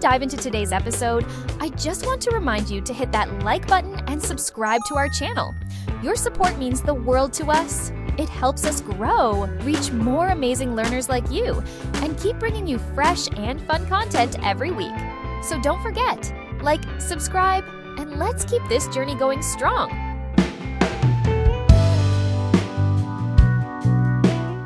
dive into today's episode, I just want to remind you to hit that like button and subscribe to our channel. Your support means the world to us. It helps us grow, reach more amazing learners like you, and keep bringing you fresh and fun content every week. So don't forget, like, subscribe, and let's keep this journey going strong.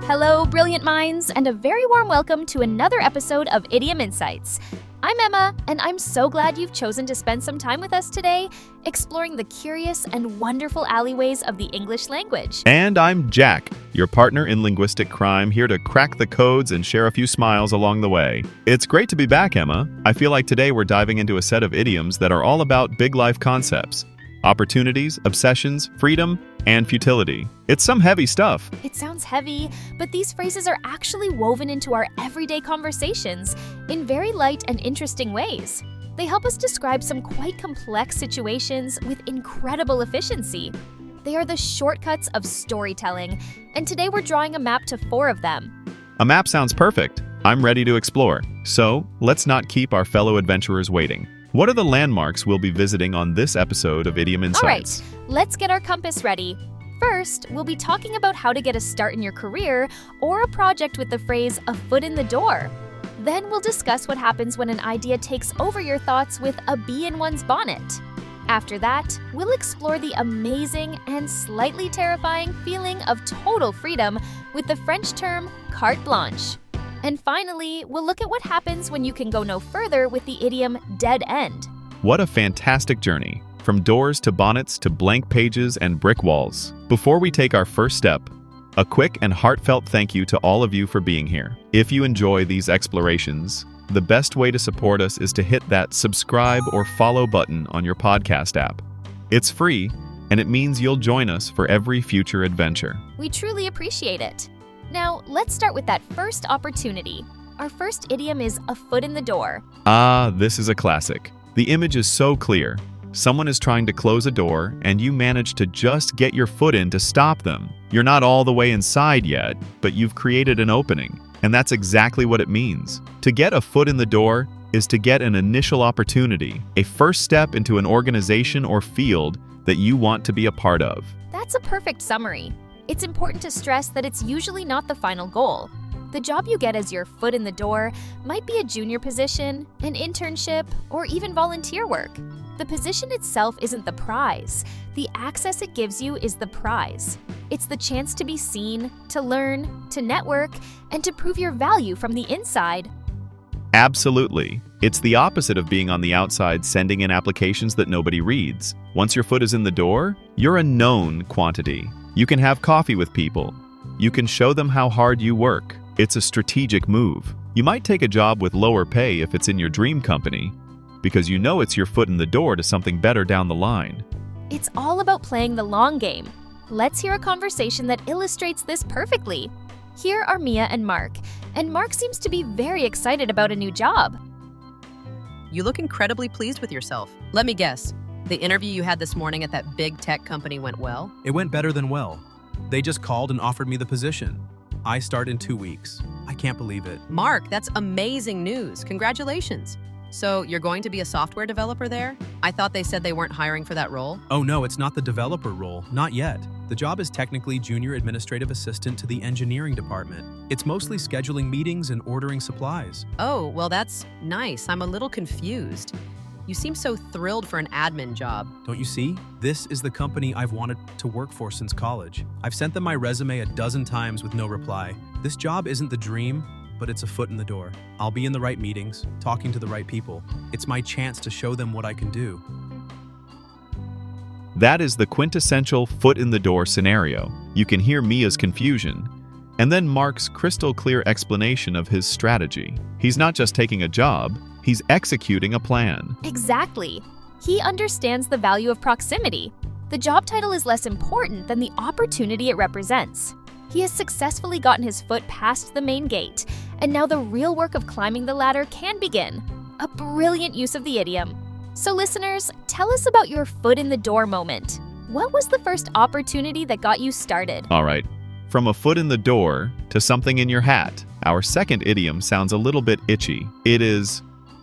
Hello, brilliant minds, and a very warm welcome to another episode of Idiom Insights. I'm Emma, and I'm so glad you've chosen to spend some time with us today, exploring the curious and wonderful alleyways of the English language. And I'm Jack, your partner in linguistic crime, here to crack the codes and share a few smiles along the way. It's great to be back, Emma. I feel like today we're diving into a set of idioms that are all about big life concepts: opportunities, obsessions, freedom, and futility. It's some heavy stuff. It sounds heavy, but these phrases are actually woven into our everyday conversations in very light and interesting ways. They help us describe some quite complex situations with incredible efficiency. They are the shortcuts of storytelling, and today we're drawing a map to 4 of them. A map sounds perfect. I'm ready to explore. So, let's not keep our fellow adventurers waiting. What are the landmarks we'll be visiting on this episode of Idiom Insights? All right, let's get our compass ready. First, we'll be talking about how to get a start in your career or a project with the phrase "a foot in the door." Then we'll discuss what happens when an idea takes over your thoughts with a bee in one's bonnet. After that, we'll explore the amazing and slightly terrifying feeling of total freedom with the French term carte blanche. And finally, we'll look at what happens when you can go no further with the idiom dead end. What a fantastic journey, from doors to bonnets to blank pages and brick walls. Before we take our first step, a quick and heartfelt thank you to all of you for being here. If you enjoy these explorations, the best way to support us is to hit that subscribe or follow button on your podcast app. It's free, and it means you'll join us for every future adventure. We truly appreciate it. Now, let's start with that first opportunity. Our first idiom is "a foot in the door." Ah, this is a classic. The image is so clear. Someone is trying to close a door, and you manage to just get your foot in to stop them. You're not all the way inside yet, but you've created an opening. And that's exactly what it means. To get a foot in the door is to get an initial opportunity, a first step into an organization or field that you want to be a part of. That's a perfect summary. It's important to stress that it's usually not the final goal. The job you get as your foot in the door might be a junior position, an internship, or even volunteer work. The position itself isn't the prize. The access it gives you is the prize. It's the chance to be seen, to learn, to network, and to prove your value from the inside. Absolutely. It's the opposite of being on the outside sending in applications that nobody reads. Once your foot is in the door, you're a known quantity. You can have coffee with people. You can show them how hard you work. It's a strategic move. You might take a job with lower pay if it's in your dream company, because you know it's your foot in the door to something better down the line. It's all about playing the long game. Let's hear a conversation that illustrates this perfectly. Here are Mia and Mark seems to be very excited about a new job. You look incredibly pleased with yourself. Let me guess. The interview you had this morning at that big tech company went well? It went better than well. They just called and offered me the position. I start in 2 weeks. I can't believe it. Mark, that's amazing news. Congratulations. So you're going to be a software developer there? I thought they said they weren't hiring for that role. Oh no, it's not the developer role. Not yet. The job is technically junior administrative assistant to the engineering department. It's mostly scheduling meetings and ordering supplies. Oh, well that's nice. I'm a little confused. You seem so thrilled for an admin job. Don't you see? This is the company I've wanted to work for since college. I've sent them my resume a dozen times with no reply. This job isn't the dream, but it's a foot in the door. I'll be in the right meetings, talking to the right people. It's my chance to show them what I can do. That is the quintessential foot in the door scenario. You can hear Mia's confusion, and then Mark's crystal clear explanation of his strategy. He's not just taking a job, he's executing a plan. Exactly. He understands the value of proximity. The job title is less important than the opportunity it represents. He has successfully gotten his foot past the main gate, and now the real work of climbing the ladder can begin. A brilliant use of the idiom. So listeners, tell us about your foot in the door moment. What was the first opportunity that got you started? All right, from a foot in the door to something in your hat, our second idiom sounds a little bit itchy. It is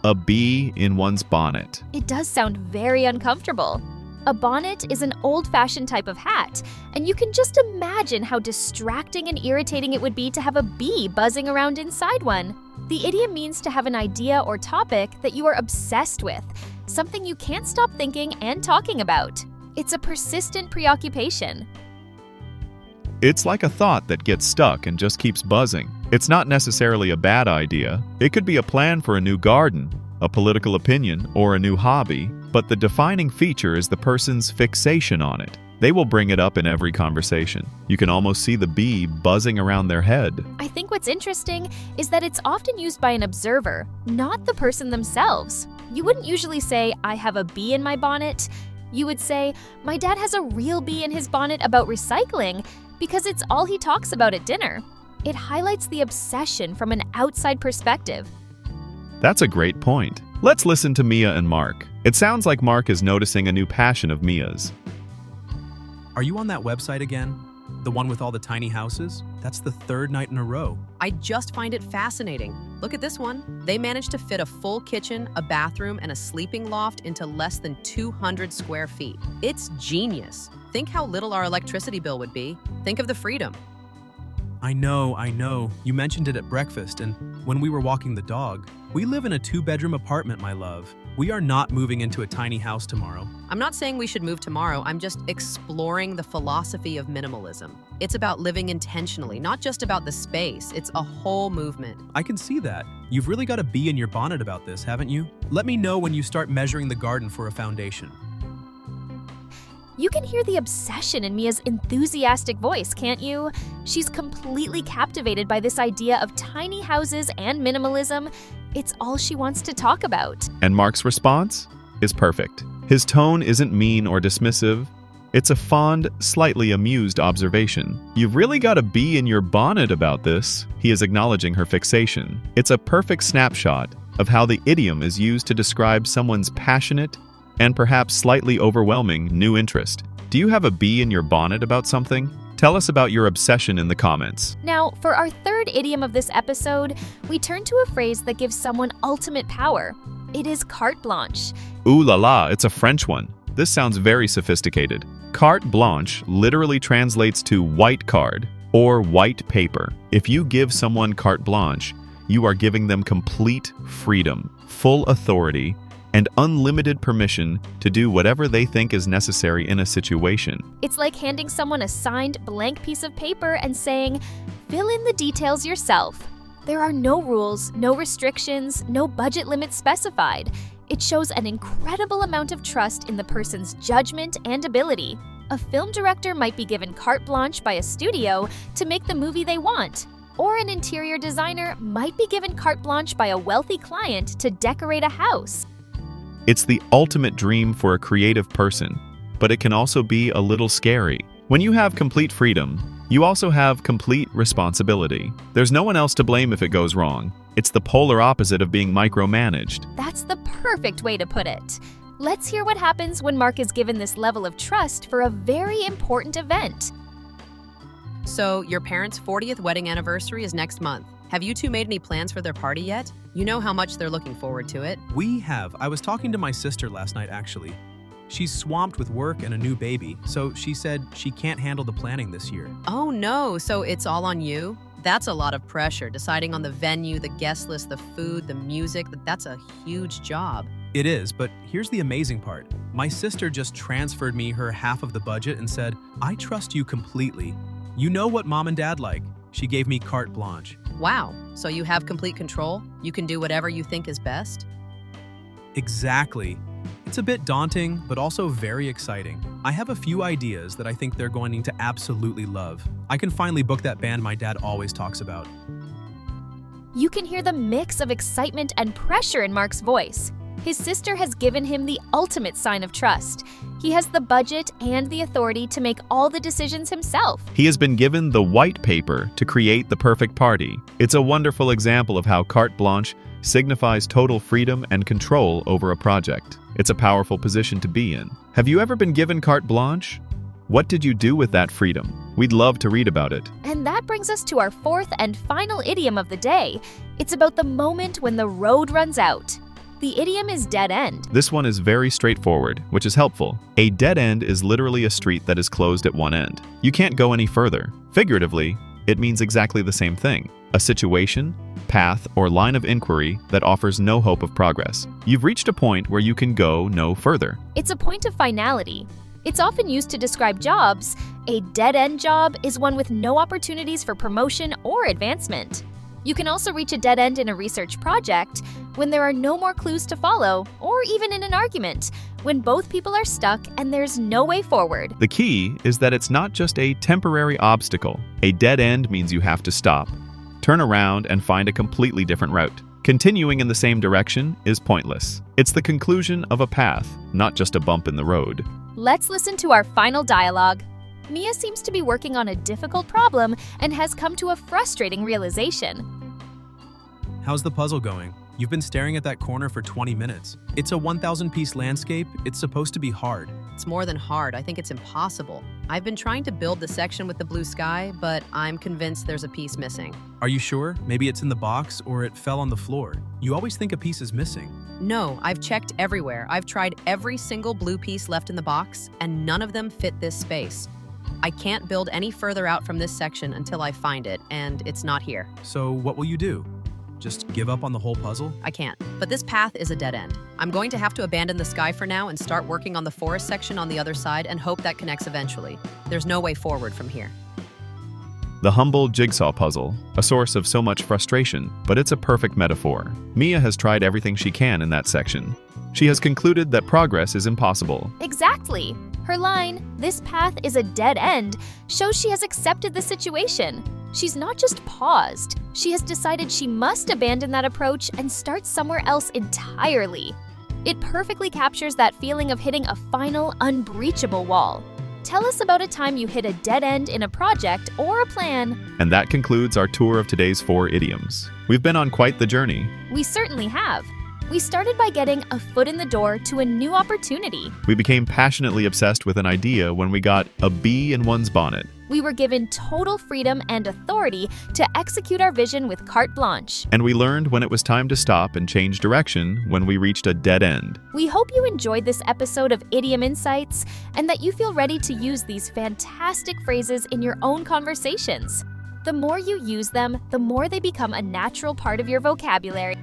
a bee in one's bonnet. It does sound very uncomfortable. A bonnet is an old-fashioned type of hat, and you can just imagine how distracting and irritating it would be to have a bee buzzing around inside one. The idiom means to have an idea or topic that you are obsessed with, something you can't stop thinking and talking about. It's a persistent preoccupation. It's like a thought that gets stuck and just keeps buzzing. It's not necessarily a bad idea. It could be a plan for a new garden, a political opinion, or a new hobby, but the defining feature is the person's fixation on it. They will bring it up in every conversation. You can almost see the bee buzzing around their head. I think what's interesting is that it's often used by an observer, not the person themselves. You wouldn't usually say, "I have a bee in my bonnet." You would say, "My dad has a real bee in his bonnet about recycling," because it's all he talks about at dinner. It highlights the obsession from an outside perspective. That's a great point. Let's listen to Mia and Mark. It sounds like Mark is noticing a new passion of Mia's. Are you on that website again? The one with all the tiny houses? That's the third night in a row. I just find it fascinating. Look at this one. They managed to fit a full kitchen, a bathroom, and a sleeping loft into less than 200 square feet. It's genius. Think how little our electricity bill would be. Think of the freedom. I know. You mentioned it at breakfast, and when we were walking the dog. We live in a 2-bedroom apartment, my love. We are not moving into a tiny house tomorrow. I'm not saying we should move tomorrow. I'm just exploring the philosophy of minimalism. It's about living intentionally, not just about the space. It's a whole movement. I can see that. You've really got a bee in your bonnet about this, haven't you? Let me know when you start measuring the garden for a foundation. You can hear the obsession in Mia's enthusiastic voice, can't you? She's completely captivated by this idea of tiny houses and minimalism. It's all she wants to talk about. And Mark's response is perfect. His tone isn't mean or dismissive. It's a fond, slightly amused observation. "You've really got a bee in your bonnet about this." He is acknowledging her fixation. It's a perfect snapshot of how the idiom is used to describe someone's passionate and perhaps slightly overwhelming new interest. Do you have a bee in your bonnet about something? Tell us about your obsession in the comments. Now, for our third idiom of this episode, we turn to a phrase that gives someone ultimate power. It is carte blanche. Ooh la la, it's a French one. This sounds very sophisticated. Carte blanche literally translates to white card or white paper. If you give someone carte blanche, you are giving them complete freedom, full authority, and unlimited permission to do whatever they think is necessary in a situation. It's like handing someone a signed blank piece of paper and saying, "Fill in the details yourself." There are no rules, no restrictions, no budget limits specified. It shows an incredible amount of trust in the person's judgment and ability. A film director might be given carte blanche by a studio to make the movie they want. Or an interior designer might be given carte blanche by a wealthy client to decorate a house. It's the ultimate dream for a creative person, but it can also be a little scary. When you have complete freedom, you also have complete responsibility. There's no one else to blame if it goes wrong. It's the polar opposite of being micromanaged. That's the perfect way to put it. Let's hear what happens when Mark is given this level of trust for a very important event. So, your parents' 40th wedding anniversary is next month. Have you two made any plans for their party yet? You know how much they're looking forward to it. We have. I was talking to my sister last night, actually. She's swamped with work and a new baby, so she said she can't handle the planning this year. Oh no, so it's all on you? That's a lot of pressure, deciding on the venue, the guest list, the food, the music. That's a huge job. It is, but here's the amazing part. My sister just transferred me her half of the budget and said, "I trust you completely. You know what Mom and Dad like." She gave me carte blanche. Wow, so you have complete control? You can do whatever you think is best? Exactly. It's a bit daunting, but also very exciting. I have a few ideas that I think they're going to absolutely love. I can finally book that band my dad always talks about. You can hear the mix of excitement and pressure in Mark's voice. His sister has given him the ultimate sign of trust. He has the budget and the authority to make all the decisions himself. He has been given the white paper to create the perfect party. It's a wonderful example of how carte blanche signifies total freedom and control over a project. It's a powerful position to be in. Have you ever been given carte blanche? What did you do with that freedom? We'd love to read about it. And that brings us to our fourth and final idiom of the day. It's about the moment when the road runs out. The idiom is dead end. This one is very straightforward, which is helpful. A dead end is literally a street that is closed at one end. You can't go any further. Figuratively, it means exactly the same thing. A situation, path, or line of inquiry that offers no hope of progress. You've reached a point where you can go no further. It's a point of finality. It's often used to describe jobs. A dead-end job is one with no opportunities for promotion or advancement. You can also reach a dead end in a research project when there are no more clues to follow, or even in an argument, when both people are stuck and there's no way forward. The key is that it's not just a temporary obstacle. A dead end means you have to stop, turn around, and find a completely different route. Continuing in the same direction is pointless. It's the conclusion of a path, not just a bump in the road. Let's listen to our final dialogue. Mia seems to be working on a difficult problem and has come to a frustrating realization. How's the puzzle going? You've been staring at that corner for 20 minutes. It's a 1,000-piece landscape. It's supposed to be hard. It's more than hard. I think it's impossible. I've been trying to build the section with the blue sky, but I'm convinced there's a piece missing. Are you sure? Maybe it's in the box or it fell on the floor. You always think a piece is missing. No, I've checked everywhere. I've tried every single blue piece left in the box, and none of them fit this space. I can't build any further out from this section until I find it, and it's not here. So what will you do? Just give up on the whole puzzle? I can't. But this path is a dead end. I'm going to have to abandon the sky for now and start working on the forest section on the other side and hope that connects eventually. There's no way forward from here. The humble jigsaw puzzle, a source of so much frustration, but it's a perfect metaphor. Mia has tried everything she can in that section. She has concluded that progress is impossible. Exactly. Her line, "This path is a dead end," shows she has accepted the situation. She's not just paused. She has decided she must abandon that approach and start somewhere else entirely. It perfectly captures that feeling of hitting a final, unbreachable wall. Tell us about a time you hit a dead end in a project or a plan. And that concludes our tour of today's 4 idioms. We've been on quite the journey. We certainly have. We started by getting a foot in the door to a new opportunity. We became passionately obsessed with an idea when we got a bee in one's bonnet. We were given total freedom and authority to execute our vision with carte blanche. And we learned when it was time to stop and change direction when we reached a dead end. We hope you enjoyed this episode of Idiom Insights and that you feel ready to use these fantastic phrases in your own conversations. The more you use them, the more they become a natural part of your vocabulary.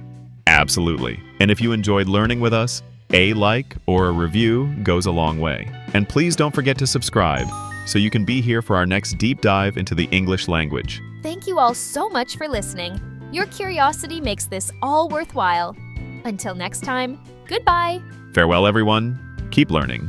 Absolutely. And if you enjoyed learning with us, a like or a review goes a long way. And please don't forget to subscribe so you can be here for our next deep dive into the English language. Thank you all so much for listening. Your curiosity makes this all worthwhile. Until next time, goodbye. Farewell, everyone. Keep learning.